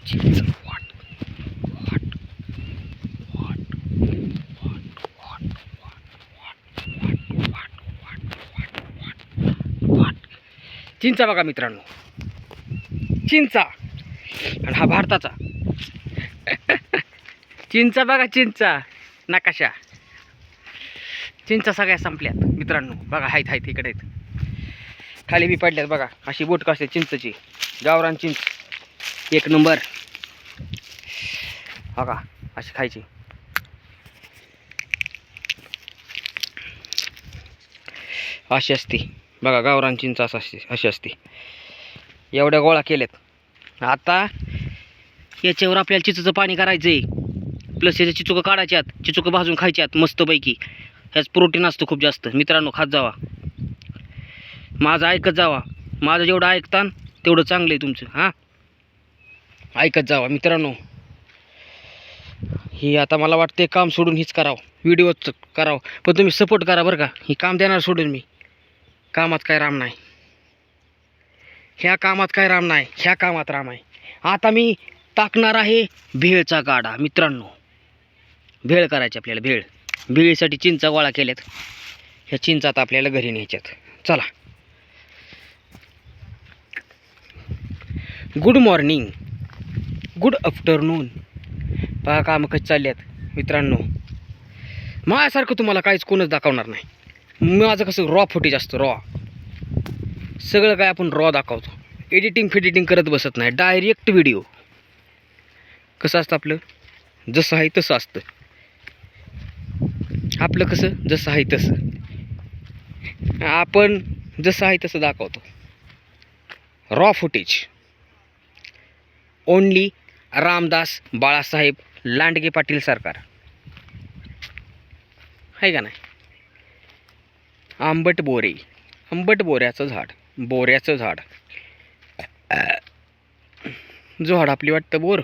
चिंच वाट वाट वाट वाट. चिंचा बघा मित्रांनो, चिंचा. आणि हा भारताचा चिंचा बघा, चिंचा नकाशा. चिंचा सगळ्या संपल्यात मित्रांनो. बघा हायत हायत इकडे खाली बी पडल्यात बघा. अशी बोटका असते चिंचची, गावरान चिंच एक नंबर. बघा अशी खायची. अशी असते बघा, गावरान चिंच अशी असते. एवढ्या गोळा केल्यात. आता याच्यावर आपल्याला चिंचेचं पाणी करायचंय, प्लस याच्या चिचुकं काढायच्यात, चिचुकं भाजून खायच्यात मस्तपैकी. ह्याच प्रोटीन असतं खूप जास्त मित्रांनो. खात जावा, माझं ऐकत जावा. माझं जेवढं ऐकतान तेवढं चांगलं आहे तुमचं. हां, ऐकत जावा मित्रांनो. ही आता मला वाटते काम सोडून हीच करावं, व्हिडिओच करावं. पण तुम्ही सपोर्ट करा बरं का. ही काम देणार सोडून मी. कामात काय राम नाही, ह्या कामात काय राम नाही, ह्या कामात राम आहे. आता मी टाकणार आहे भेळचा गाडा मित्रांनो. भेळ करायची आपल्याला, भेळ. भेळीसाठी चिंचा गोळा केल्यात. ह्या चिंचा आता आपल्याला घरी न्यायच्यात. चला. Good morning, good afternoon. पहा कामं कशी चालली आहेत मित्रांनो. माझ्यासारखं तुम्हाला काहीच कोणच दाखवणार नाही. माझं कसं रॉ फुटेज असतं, रॉ. सगळं काय आपण रॉ दाखवतो. एडिटिंग फिडिटिंग करत बसत नाही, डायरेक्ट व्हिडिओ. कसं असतं आपलं, जसं आहे तसं असतं आपलं. कसं जसं आहे तसं आपण, जसं आहे तसं दाखवतो. Raw footage. Only Ramdas Balasaheb Landge Patil सरकार, आहे का नाही. आंबट बोरे, आंबट बोऱ्याचं झाड, बोऱ्याचं झाड. झाड आपली वाटतं बोर.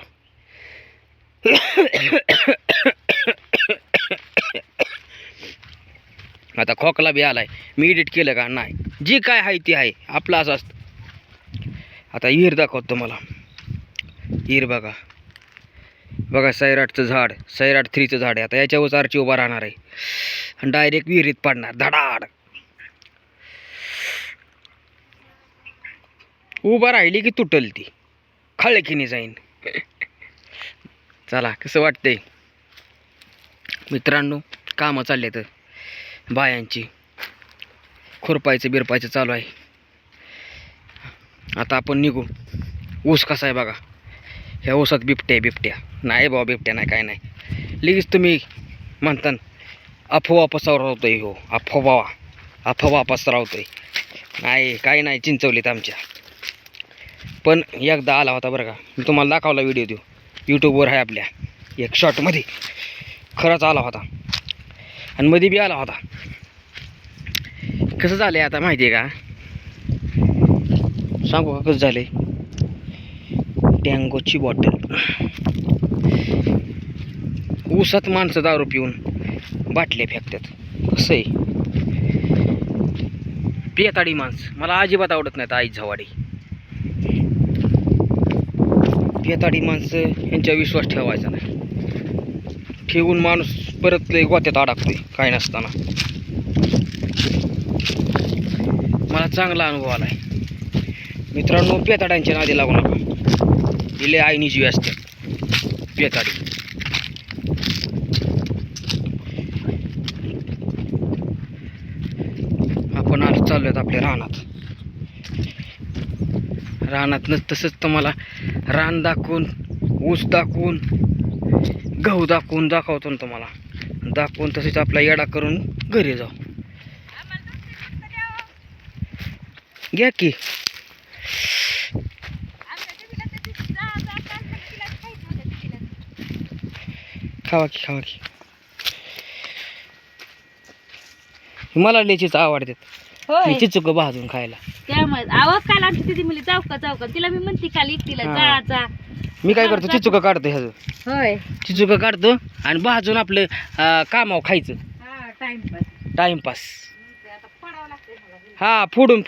आता खोकला बी आलाय. मी एडिट केलं का नाही, जी काय आहे ती आहे आपलं, असं असतं. आता विहीर दाखवतो तुम्हाला. विहीर बघा, बघा सैराटचं झाड, सैराट 3चं झाड आहे. आता याच्यावर आरची उभा राहणार आहे आणि डायरेक्ट विहिरीत पडणार धडाड. उभा राहिली की तुटल ती, खळखीने जाईन. चला, कसं वाटतंय मित्रांनो. कामं चालले तर बायांची, खुरपायचं बिरपायचं चालू आहे. आता आपण निघू. ऊस कसा आहे बघा. ह्या ऊसात बिबट्या नाही बाबा, बिबट्या नाही, काय नाही. लगेच तुम्ही म्हणता अफवा पसरवतोय. हो, अफवा पसरवतोय. नाही, काय नाही चिंचवलीत आमच्या. पण एकदा आला होता बरं का, मी तुम्हाला दाखवला व्हिडिओ. देऊ यूट्यूबवर आहे आपल्या, एक शॉर्टमध्ये. खरंच आला होता आणि मध्ये बी आला होता. कसं झालं आहे आता माहिती आहे का, सांगू का कसं झालं आहे. टँगोची बॉटल, ऊसात माणसं दारू पिऊन बाटल्या फेकतात. कसं आहे, पेताडी माणसं मला अजिबात आवडत नाहीत. आई झवाडी पेताडी माणसं, यांच्यावर विश्वास ठेवायचा नाही. ठेवून माणूस परत लय गोत्यात अडकतोय काय नसताना. मला चांगला अनुभव आला आहे मित्रांनो. पेताड्यांच्या नादी लागू नका. दिले आईनी जीव असते पेताडी. आपण आज चाललो आहेत आपल्या रानात तसंच तुम्हाला रान दाखवून, ऊस दाखवून, गहू दाखवतो ना तुम्हाला. दाखवून तसेच आपला येडा करून घरी जाऊ. घ्या की. खावा की. मला लेचीच आवडतात. मी चिचुक भाजून खायला. त्यामुळे आवाज काय लागते तिथे मुली चौका तिला मी म्हणते काल एकटीला जा. मी काय करतो, चिचुक काढतो ह्याचं. होय, चिचुक काढतो आणि भाजून आपलं कामाव खायचं. टाइमपास. हा, फोडून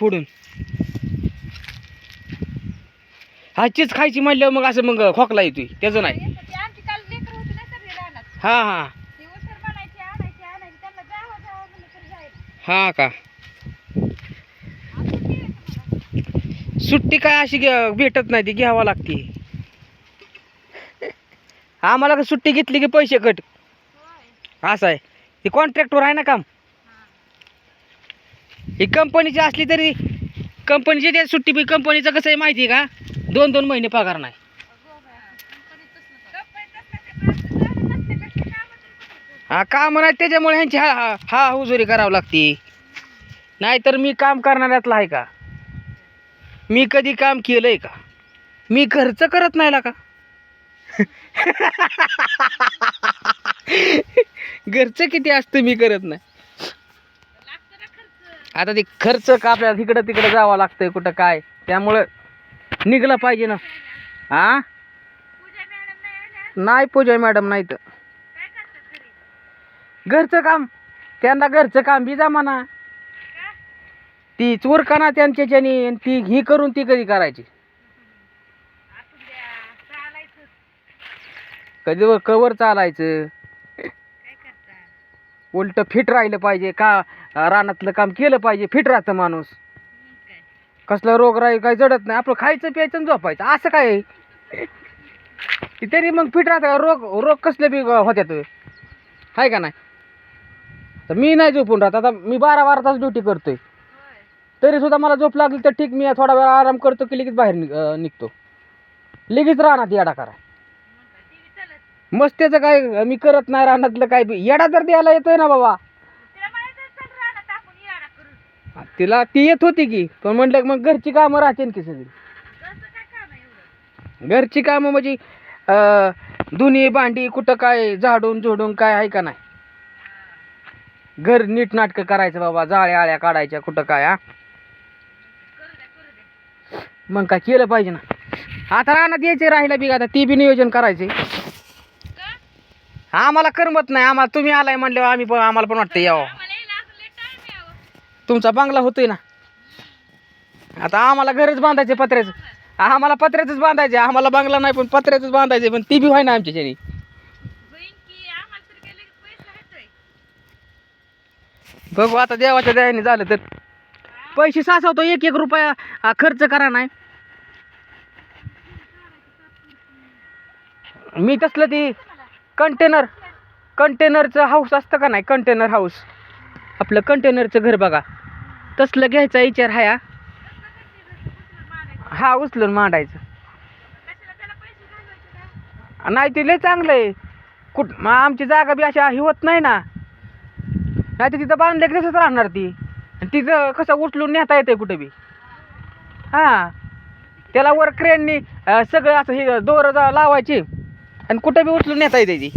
हा चीज खायची म्हणल्यावर मग असं मग खोकला येतोय त्याचं नाही. ती आमची काल लेकरं होती ना सगळी रानात. हा हा ती उशीर म्हणायची आणायची त्यांना जावं जावं म्हणलं तरी जायचं. हा का असं ते तुम्हाला. सुट्टी काय अशी भेटत नाही ती घ्यावं लागते. आम्हाला का सुट्टी घेतली की पैसे कट होय. असं आहे. ती कॉन्ट्रॅक्टवर आहे ना काम. ही कंपनीची असली तरी कंपनीची त्या सुट्टी बी कंपनीचं कसं आहे माहिती आहे का 2-2 महिने पगार नाही. हा काम नाही त्याच्यामुळे ह्यांची हा हुजुरी करावं लागते. नाहीतर मी काम करणाऱ्यातला आहे का? मी कधी काम केलंय का? मी खर्च करत नाही का? घरचं किती असतं मी करत नाही. आता ते खर्च का आपल्याला तिकडं तिकडं जावं लागतंय कुठं काय त्यामुळं निघलं पाहिजे ना. हा नाही पूजा मॅडम नाही तर घरचं काम त्यांना घरचं काम बी जमाना. ती चोरकाना त्यांच्याच्यानी ती ही करून ती कधी करायची. कधी कवर चालायचं. उलट फिट राहिलं पाहिजे का रानातलं काम केलं पाहिजे. फिट राहतं माणूस. कसला रोग राहील काही जडत नाही. आपलं खायचं प्यायचं आणि झोपायचं असं काय आहे? तरी मग फिट राहतं. रोग कसले बी होत्यात आहे का नाही. तर मी नाही झोपून राहत. आता मी 12 तास ड्युटी करतोय तरी सुद्धा मला झोप लागली तर ठीक मी थोडा वेळ आराम करतो की लगेच बाहेर निघतो. लगेच रानात येडा करा. मस्त्याचं काय मी करत नाही रानातलं काय बी. येडा जर द्यायला येतोय ना बाबा तिला ती येत होती की पण म्हटलं मग घरची कामं राहतील की सगळी. घरची कामं म्हणजे धुनी भांडी कुठं काय झाडून झोडून काय आहे का नाही. घर नीट नाटकं करायचं बाबा. जाळ्या आळ्या काढायच्या कुठं काय. हा मग काय केलं पाहिजे ना. आता रानात यायचे राहिला बी आता ती बी नियोजन करायचे. आम्हाला करमत नाही. आम्हाला तुम्ही आलाय म्हणल्यावर आम्हाला पण वाटतं यावं. तुमचा बंगला होतोय ना. आता आम्हाला घरच बांधायचे पत्र्याचं. आम्हाला पत्र्याचंच बांधायचे. आम्हाला बंगला नाही पण पत्र्याचंच बांधायचे पण ती बी व्हाय ना आमच्याच्यानी. बघू आता देवाच्या दयाने झालं तर पैसे साचवतो. 1-1 रुपया खर्च करा नाही. मी तसलं ती कंटेनरचं हाऊस असतं का नाही. कंटेनर हाऊस आपलं कंटेनरचं घर बघा तसलं घ्यायचा विचार आहे. हा उचलून मांडायचं नाही ते लय चांगलं आहे. मग आमची जागा बी अशा ही होत नाही ना. नाही तर तिथं बांधले की तसंच राहणार ती. तिथं कसं उचलून नेता येते कुठं बी. हां त्याला वर क्रेननी सगळं असं हे दोर लावायची आणि कुठं बी उचलून नेता येते ती.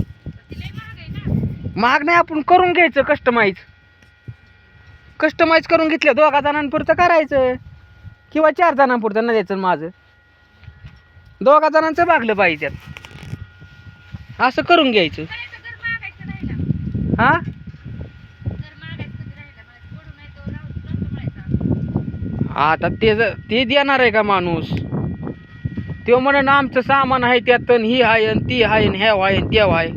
महाग नाही आपण करून घ्यायचं. कस्टमाइज करून घेतलं 2 जणांपुरतं करायचं किंवा 4 जणांपुरतं न द्यायचं. माझं 2 जणांचं भागलं पाहिजे त्यात असं करून घ्यायचं. हा आता ते देणार आहे का माणूस. तो म्हणून आमचं सामान आहे त्यात ही आहे ती आहे ह्याव आहे तेव आहे.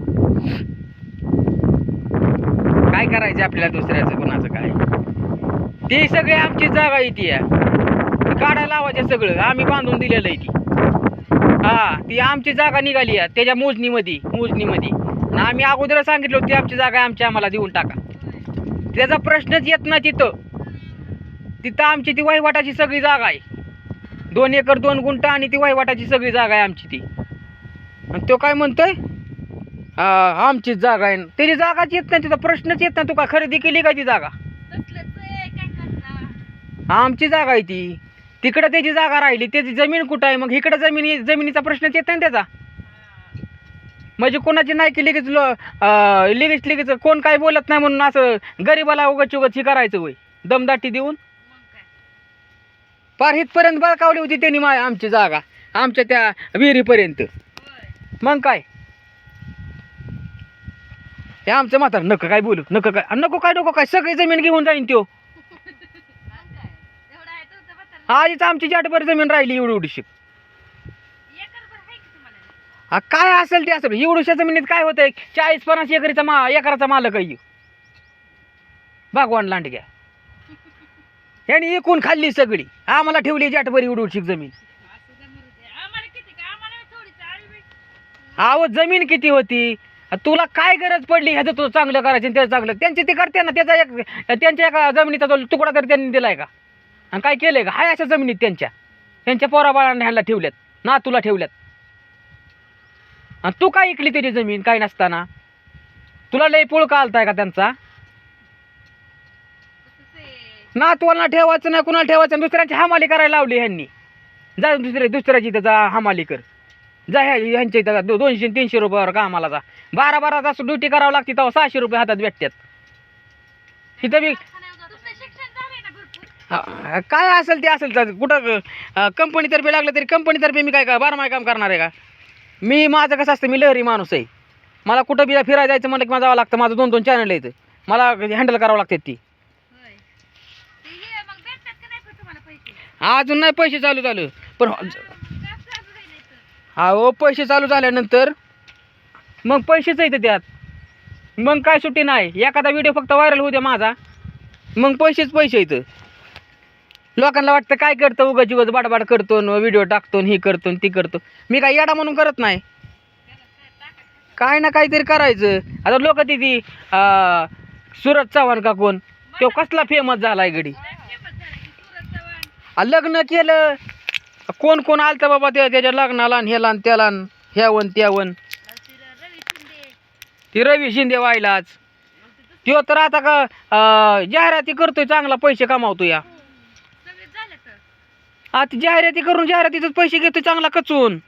काय करायचं आपल्याला दुसऱ्याचं कोणाचं काय. ती सगळी आमची जागा येते काढायला लावायचं सगळं आम्ही बांधून दिलेलं आहे ती. हा ती आमची जागा निघाली आहे त्याच्या मोजणीमध्ये आणि आम्ही अगोदर सांगितलं होती आमची जागा आहे आम्हाला देऊन टाका. त्याचा प्रश्नच येत नाही. तिथं आमची ती वहिवाटाची सगळी जागा आहे. 2 एकर 2 गुंठ आणि ती वहिवाटाची सगळी जागा आहे आमची ती. आणि तो काय म्हणतोय आमचीच जागा आहे. त्याची जागाच येत नाही. तिचा प्रश्नच येत नाही. तू का खरेदी केली का ती जागा. आमची जागा आहे ती. तिकडं त्याची जागा राहिली त्याची जमीन कुठं आहे मग इकडं जमिनीचा प्रश्नच येत नाही त्याचा. म्हणजे कोणाची नाही की लगेच कोण काय बोलत नाही म्हणून असं गरीबाला उगाच ही करायचं होय दमदाटी देऊन. पार हितपर्यंत बळकावली होती त्यांनी आमची जागा आमच्या त्या विहिरीपर्यंत. मग काय हे आमचं म्हातार नको काय बोलू नको काय सगळी जमीन घेऊन जाईन त्यो. आधीच आमची जाटभर जमीन राहिली एवढी. हा काय असेल ते असेल. एवढ्याशा जमिनीत काय होतंय? 40-50 एकराचा मालक आहे ह्यो. भगवान लांडग्या ह्यानी एकूण खाल्ली सगळी, आम्हाला ठेवली जाटभरी उडूडशी जमीन. अहो जमीन किती होती? तुला काय गरज पडली ह्याचं तू चांगलं करायचं आणि त्याचं चांगलं? त्यांचे ते करते ना, त्याचा त्यांच्या एका जमिनीचा जो तुकडा तरी त्यांनी दिलाय का? आणि काय केलंय का? हाय अशा जमिनीत त्यांच्या पोराबाळांना ह्याला ठेवल्यात, ना तुला ठेवल्यात. आणि तू काय ऐकली त्याची जमीन काय नसताना? तुला लय पुळका आलताय का त्यांचा? ना तुला ठेवायचं नाही, कुणाला ठेवायचं? दुसऱ्यांची हमाली करायला लावली ह्यांनी. जा दुसऱ्याची इथं जा हमाली कर. जा ह्यांच्या इथं 200-300 रुपयावर कामाला जा. 12 तास ड्युटी करावं लागते तेव्हा 600 रुपये हातात भेटतात. इथं बी काय असेल ते असेल तर कुठं कंपनीतर्फे लागलं तरी कंपनीतर्फे मी काय 12 काम करणार आहे का? मी माझं कसं असतं, मी लहरी माणूस आहे. मला कुठं बी फिरायला जायचं म्हणलं की मला जावं लागतं. माझं 2-2 चॅनल आहेत, मला हँडल करावं लागतात ती. अजून नाही पैसे चालू झालं पण हो पैसे चालू झाल्यानंतर मग पैसेच येतं त्यात. मग काय सुट्टी नाही. एखादा व्हिडिओ फक्त व्हायरल होऊ द्या माझा, मग पैसे येतं. लोकांना वाटतं काय करतो, उगाच बाडबाड करतो, व्हिडिओ टाकतो, ही करतो ती करतो. मी काय येडा म्हणून करत नाही. काय ना काहीतरी करायचं. आता लोक ती सूरज चव्हाण का कोण, तो कसला फेमस झालाय गडी. लग्न केलं, कोण कोण आलतं बाबा त्याच्या लग्नाला आणि ह्याला आणि त्याला ह्यावन त्यावन. ती रवी शिंदे व्हायलाच तो तर आता का जाहिराती करतोय, चांगला पैसे कमावतो या. आता जाहिराती करून जाहिरातीच पैसे घेतोय चांगला कचून.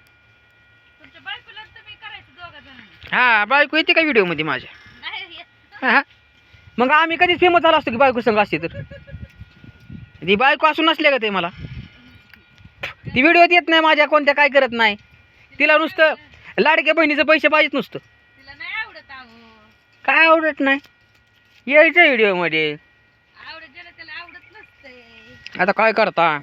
हा बायको येते का व्हिडिओ मध्ये माझ्या? हा मग आम्ही कधीच फेमस झाला असतो की बायको संग असते तर? ती बायको असून नसले का ते मला? ती व्हिडिओत येत नाही माझ्या कोणत्या, काय करत नाही. तिला नुसतं लाडक्या बहिणीचं पैसे पाहिजेत नुसतं. काय आवडत नाही यायचं व्हिडिओ मध्ये. आता काय करता?